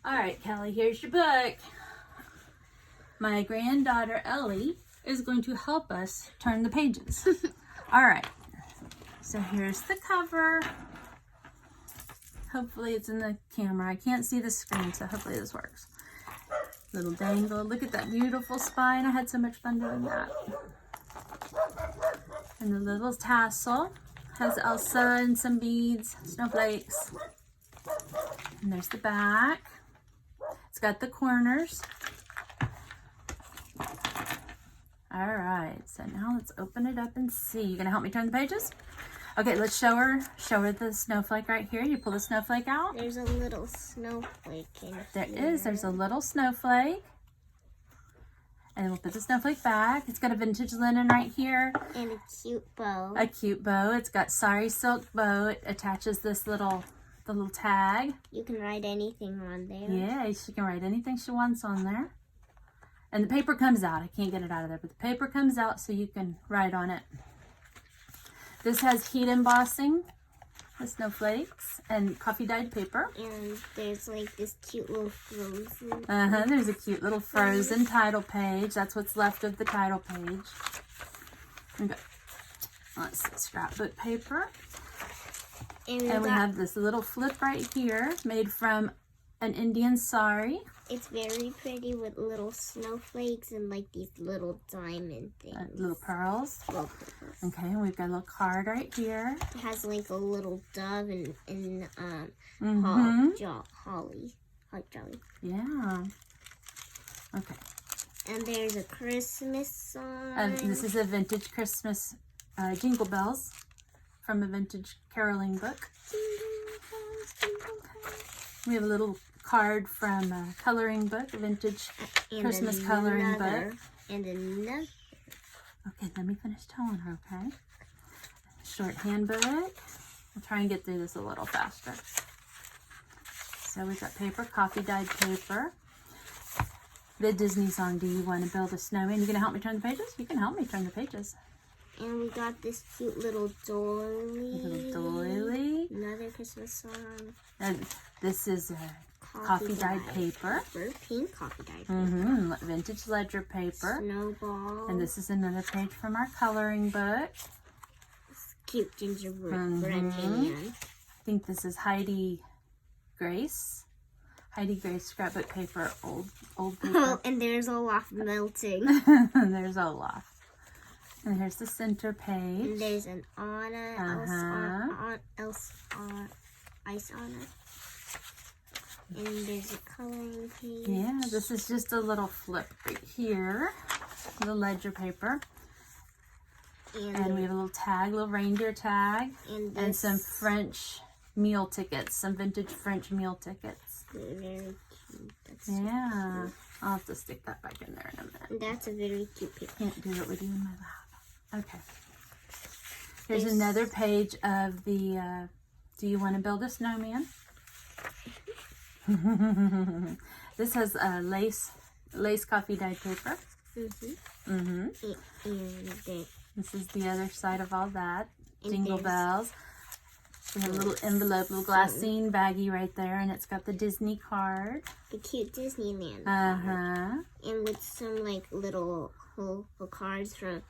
All right, Kelly, here's your book. My granddaughter, Ellie, is going to help us turn the pages. All right, so here's the cover. Hopefully it's in the camera. I can't see the screen, so hopefully this works. Little dangle. Look at that beautiful spine. I had so much fun doing that. And the little tassel has Elsa and some beads, snowflakes. And there's the back. It's got the corners. All right, so now let's open it up and see. You gonna help me turn the pages? Okay, let's show her the snowflake right here. You pull the snowflake out. There's a little snowflake in There here. is. There's a little snowflake. And we'll put the snowflake back. It's got a vintage linen right here. And a cute bow. A cute bow. It's got sari silk bow. It attaches this the little tag. You can write anything on there. Yeah, she can write anything she wants on there. And the paper comes out. I can't get it out of there, but the paper comes out so you can write on it. This has heat embossing with snowflakes and coffee dyed paper. And there's like this cute little frozen. There's a cute little frozen title page. That's what's left of the title page. Okay. Let's see, scrapbook paper. And we have this little flip right here made from an Indian sari. It's very pretty with little snowflakes and like these little diamond things. Little pearls. Little pearls. Okay, and we've got a little card right here. It has like a little dove and holly. Jolly. Yeah. Okay. And there's a Christmas sign. This is a vintage Christmas jingle bells from a vintage caroling book. Jingle bells, jingle bells. We have a little card from a coloring book, a vintage Christmas coloring book. And another. Okay, let me finish telling her, okay? Short handbook. I'll try and get through this a little faster. So we've got paper, coffee dyed paper. The Disney song, Do You Want to Build a Snowman? You gonna help me turn the pages? You can help me turn the pages. And we got this cute little doily. Little doily. Another Christmas song. And this is coffee dyed paper. Pink coffee dyed paper. Vintage ledger paper. Snowball. And this is another page from our coloring book. This cute gingerbread man. I think this is Heidi Grace scrapbook paper, old paper. Oh, and there's Olaf melting. There's Olaf. And here's the center page. And there's an Anna, Elsa, Ice Anna. And there's a coloring page. Yeah, this is just a little flip right here. The ledger paper. And we have a little tag, little reindeer tag. And some French meal tickets, some vintage French meal tickets. Very cute. That's yeah. So I'll have to stick that back in there in a minute. That's a very cute picture. Can't do it with you in my lap. Okay. Here's another page of the Do You Want to Build a Snowman? This has lace coffee dyed paper. And this is the other side of all that. Jingle bells. We have a little envelope, little glassine baggie right there, and it's got the Disney card. The cute Disneyland. And with some like little cards from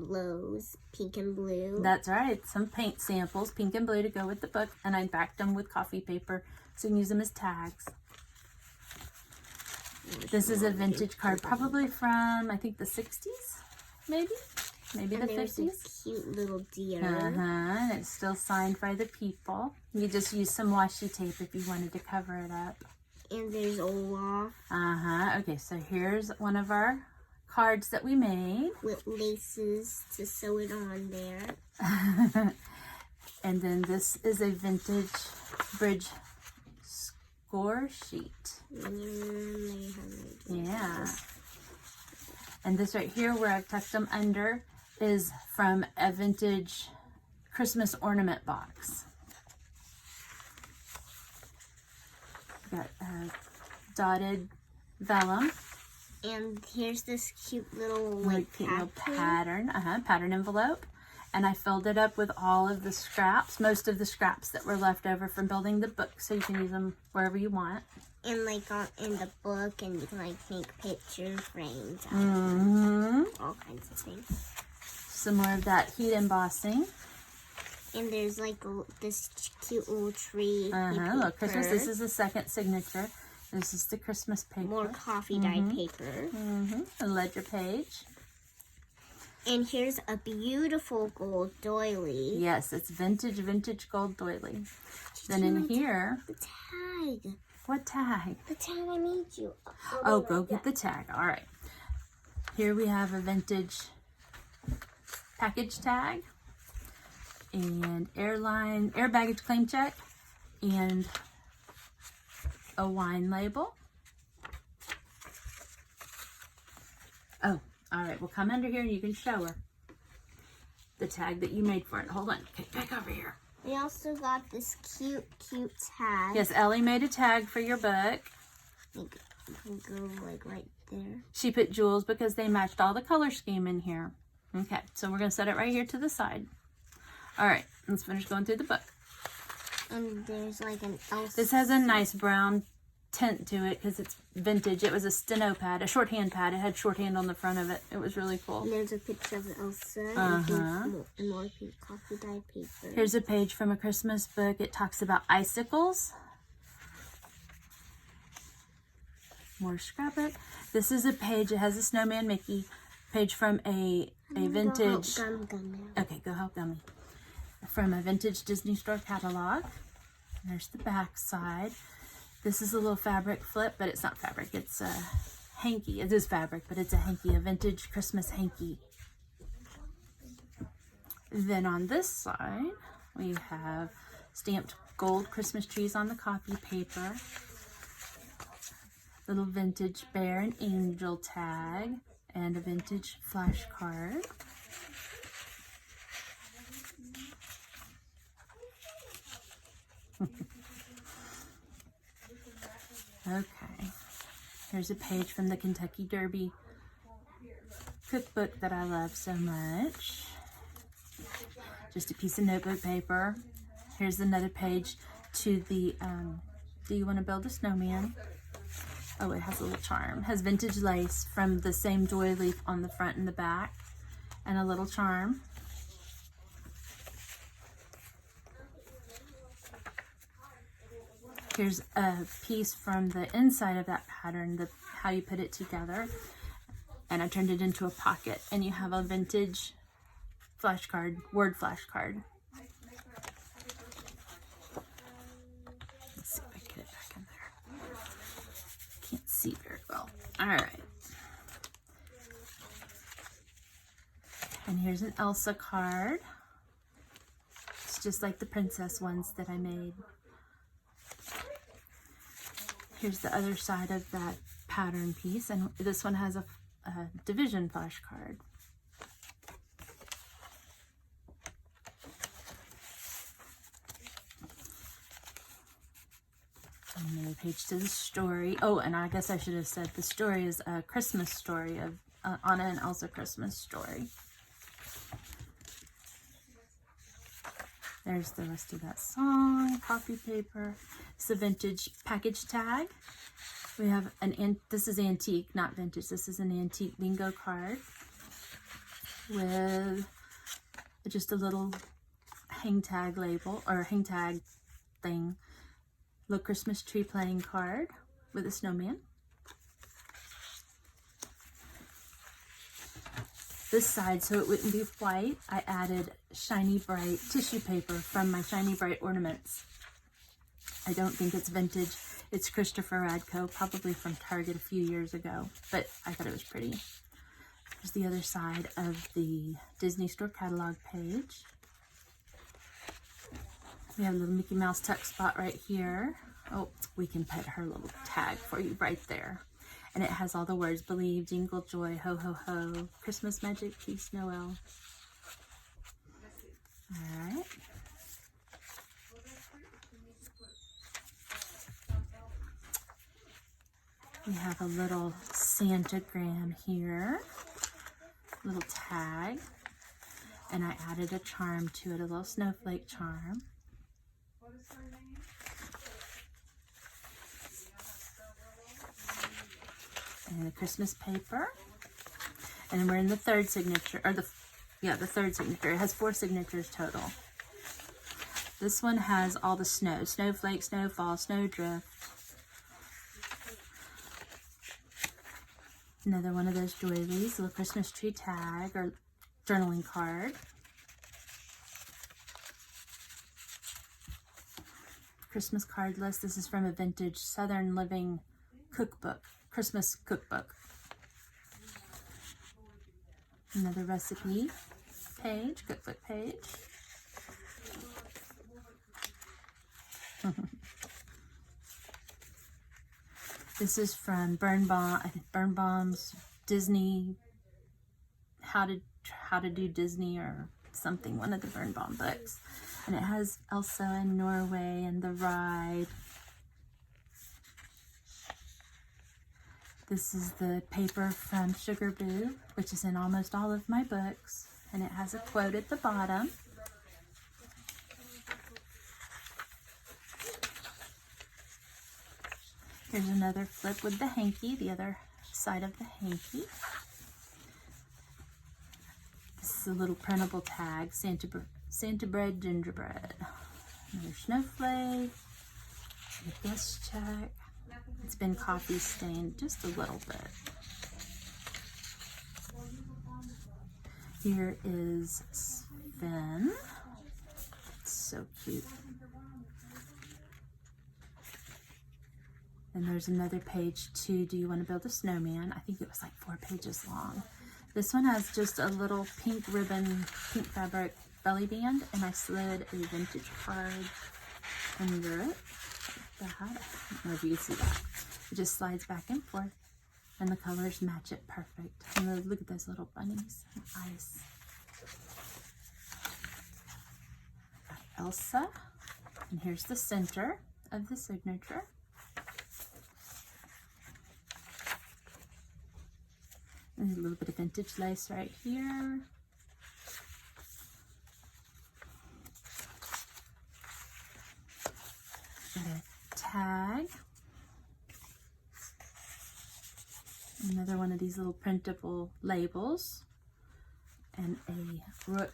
Lowe's, pink and blue. That's right. Some paint samples, pink and blue, to go with the book, and I backed them with coffee paper so you can use them as tags. This is a vintage card, probably from, I think, the 60s, maybe the 50s. A cute little deer. And it's still signed by the people. You just use some washi tape if you wanted to cover it up. And there's Olaf. Okay, so here's one of our cards that we made. With laces to sew it on there. And then this is a vintage bridge score sheet. Yeah. And this right here where I've tucked them under is from a vintage Christmas ornament box. Got dotted vellum. And here's this cute little like pattern. Pattern envelope. And I filled it up with all of the scraps, most of the scraps that were left over from building the book, so you can use them wherever you want. And like in the book, and you can like make picture frames out of them. All kinds of things. Some more of that heat embossing. And there's like this cute little tree. Look, Christmas. This is the second signature. This is the Christmas paper. More coffee dyed paper. A ledger page. And here's a beautiful gold doily. Yes, it's vintage gold doily. Then in here, the tag. What tag? The tag I made you. Oh, go get the tag. All right. Here we have a vintage package tag and air baggage claim check and a wine label. Oh, all right. We'll come under here and you can show her the tag that you made for it. Hold on. Okay, back over here. We also got this cute tag. Yes, Ellie made a tag for your book. You can go like right there. She put jewels because they matched all the color scheme in here. Okay, so we're going to set it right here to the side. All right, let's finish going through the book. And there's like an Elsa. This has a nice brown tint to it because it's vintage. It was a steno pad, a shorthand pad. It had shorthand on the front of it. It was really cool. And there's a picture of Elsa and more pink coffee dyed paper. Here's a page from a Christmas book. It talks about icicles. More scrapbook. This is a page. It has a snowman Mickey. Page from a vintage. Okay, go help Gummy. From a vintage Disney Store catalog. There's the back side. This is a little fabric flip, but it's not fabric. It's a hanky. It is fabric, but it's a hanky, a vintage Christmas hanky. Then on this side, we have stamped gold Christmas trees on the copy paper. Little vintage bear and angel tag and a vintage flash card. Okay, here's a page from the Kentucky Derby cookbook that I love so much. Just a piece of notebook paper. Here's another page to the, do you want to build a snowman? Oh, it has a little charm. It has vintage lace from the same doily on the front and the back. And a little charm. Here's a piece from the inside of that pattern, how you put it together. And I turned it into a pocket. And you have a vintage flashcard, word flashcard. Let's see if I can get it back in there. Can't see very well. All right. And here's an Elsa card. It's just like the princess ones that I made. Here's the other side of that pattern piece, and this one has a division flash card. Another page to the story. Oh, and I guess I should have said the story is a Christmas story of Anna and Elsa Christmas story. There's the rest of that song, copy paper. It's a vintage package tag. We have this is antique, not vintage. This is an antique bingo card with just a little hang tag label, or hang tag thing. Little Christmas tree playing card with a snowman. This side, so it wouldn't be white, I added shiny bright tissue paper from my shiny bright ornaments. I don't think it's vintage. It's Christopher Radko, probably from Target a few years ago, but I thought it was pretty. Here's the other side of the Disney Store catalog page. We have a little Mickey Mouse tuck spot right here. Oh, we can put her little tag for you right there. And it has all the words: believe, jingle, joy, ho, ho, ho, Christmas magic, peace, Noel. All right. We have a little Santagram here, little tag. And I added a charm to it, a little snowflake charm. And the Christmas paper. And then we're in the third signature, or the third signature. It has 4 signatures total. This one has all the snow, snowflake, snowfall, snowdrift. Another one of those doilies, a little Christmas tree tag or journaling card. Christmas card list. This is from a vintage Southern Living cookbook, Christmas cookbook. Another recipe page, cookbook page. This is from Birnbaum's Disney, how to do Disney or something, one of the Birnbaum books. And it has Elsa in Norway and the ride. This is the paper from Sugar Boo, which is in almost all of my books. And it has a quote at the bottom. Here's another flip with the hanky, the other side of the hanky. This is a little printable tag, Santa bread, gingerbread. Another snowflake, a guest check. It's been coffee stained just a little bit. Here is Sven. It's so cute. And there's another page too. Do you want to build a snowman? I think it was like 4 pages long. This one has just a little pink ribbon, pink fabric belly band, and I slid a vintage card under it. Like that. I don't know if you can see that. It just slides back and forth, and the colors match it perfect. And look at those little bunnies and eyes. Got Elsa, and here's the center of the signature. There's a little bit of vintage lace right here. Got a tag. Another one of these little printable labels. And a rook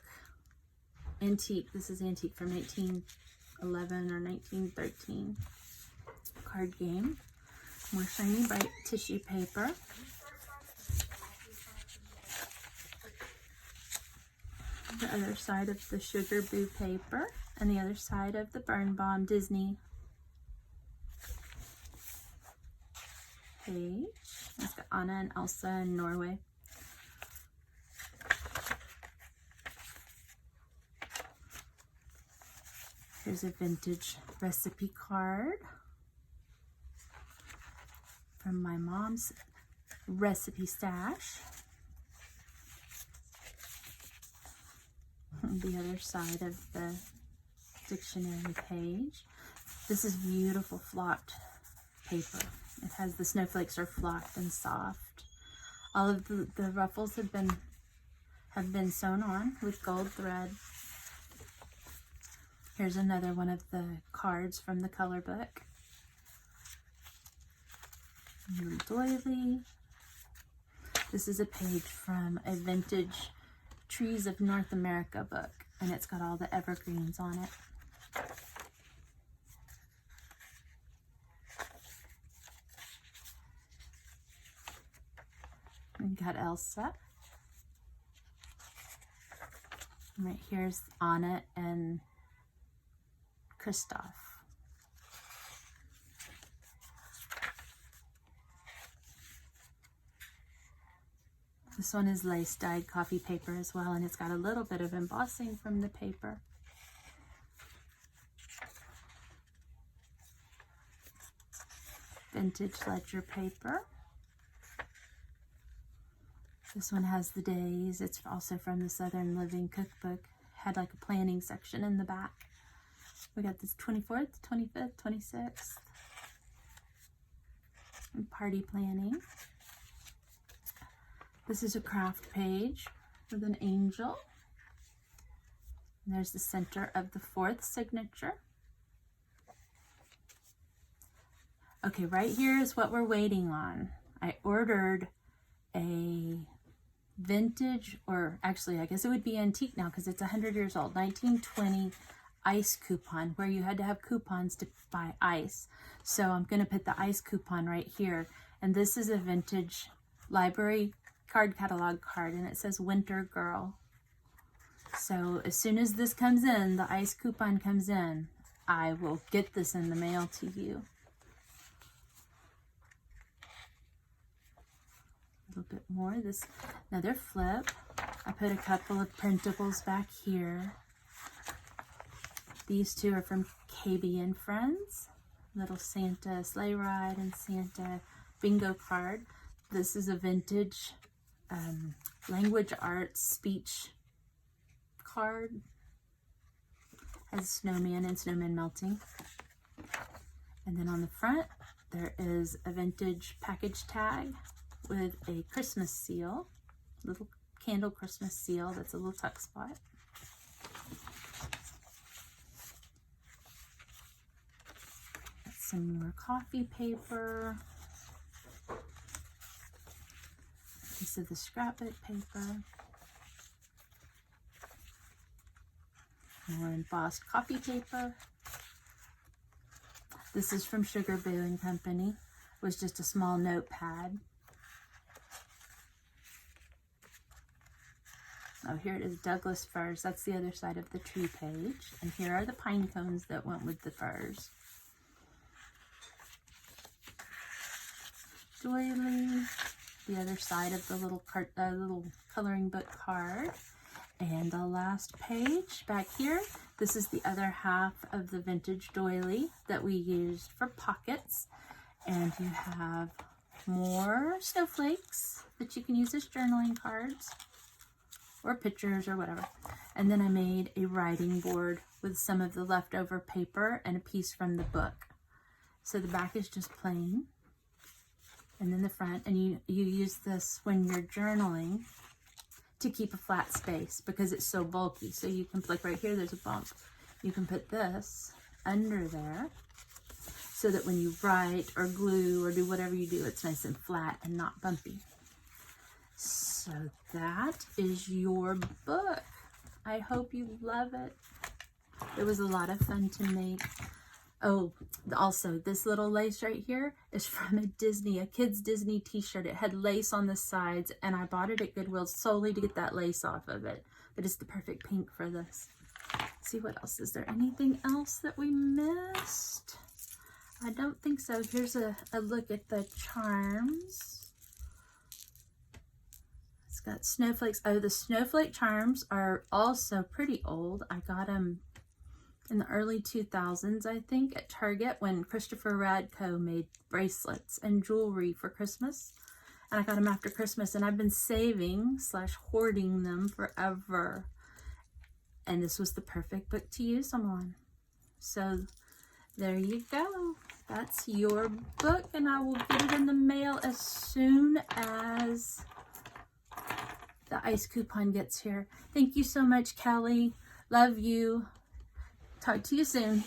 antique. This is antique from 1911 or 1913. Card game. More shiny bright tissue paper. The other side of the Sugar Boo paper, and the other side of the Birnbaum Disney page. It's got Anna and Elsa in Norway. Here's a vintage recipe card from my mom's recipe stash. The other side of the dictionary page. This is beautiful flocked paper. It has the snowflakes are flocked and soft. All of the ruffles have been sewn on with gold thread. Here's another one of the cards from the color book. Little doily. This is a page from a vintage Trees of North America book, and it's got all the evergreens on it. We got Elsa. And right here's Anna and Kristoff. This one is lace dyed coffee paper as well, and it's got a little bit of embossing from the paper. Vintage ledger paper. This one has the days. It's also from the Southern Living cookbook. Had like a planning section in the back. We got this 24th, 25th, 26th. And party planning. This is a craft page with an angel. And there's the center of the 4th signature. Okay, right here is what we're waiting on. I ordered a vintage, or actually I guess it would be antique now because it's 100 years old, 1920 ice coupon, where you had to have coupons to buy ice. So I'm going to put the ice coupon right here. And this is a vintage library card catalog card, and it says Winter Girl. So as soon as this comes in, the ice coupon comes in, I will get this in the mail to you. A little bit more. This another flip. I put a couple of printables back here. These two are from KB and Friends. Little Santa sleigh ride and Santa bingo card. This is a vintage language arts speech card. Has snowman and snowman melting. And then on the front, there is a vintage package tag with a Christmas seal, little candle Christmas seal that's a little tuck spot. Some more coffee paper. Piece of the scrapbook paper. More embossed coffee paper. This is from Sugar Boo and Company. It was just a small notepad. Oh, here it is, Douglas firs. That's the other side of the tree page. And here are the pine cones that went with the firs. Doily, the other side of the little coloring book card. And the last page back here, this is the other half of the vintage doily that we used for pockets. And you have more snowflakes that you can use as journaling cards or pictures or whatever. And then I made a writing board with some of the leftover paper and a piece from the book. So the back is just plain. And then the front, and you use this when you're journaling to keep a flat space because it's so bulky. So you can, like right here, there's a bump. You can put this under there so that when you write or glue or do whatever you do, it's nice and flat and not bumpy. So that is your book. I hope you love it. It was a lot of fun to make. Oh, also, this little lace right here is from a kid's Disney t-shirt. It had lace on the sides, and I bought it at Goodwill solely to get that lace off of it. But it's the perfect pink for this. Let's see what else. Is there anything else that we missed? I don't think so. Here's a look at the charms. It's got snowflakes. Oh, the snowflake charms are also pretty old. I got them in the early 2000s, I think, at Target when Christopher Radko made bracelets and jewelry for Christmas. And I got them after Christmas, and I've been saving / hoarding them forever. And this was the perfect book to use them on. So there you go. That's your book, and I will get it in the mail as soon as the ice coupon gets here. Thank you so much, Kelly. Love you. Talk to you soon.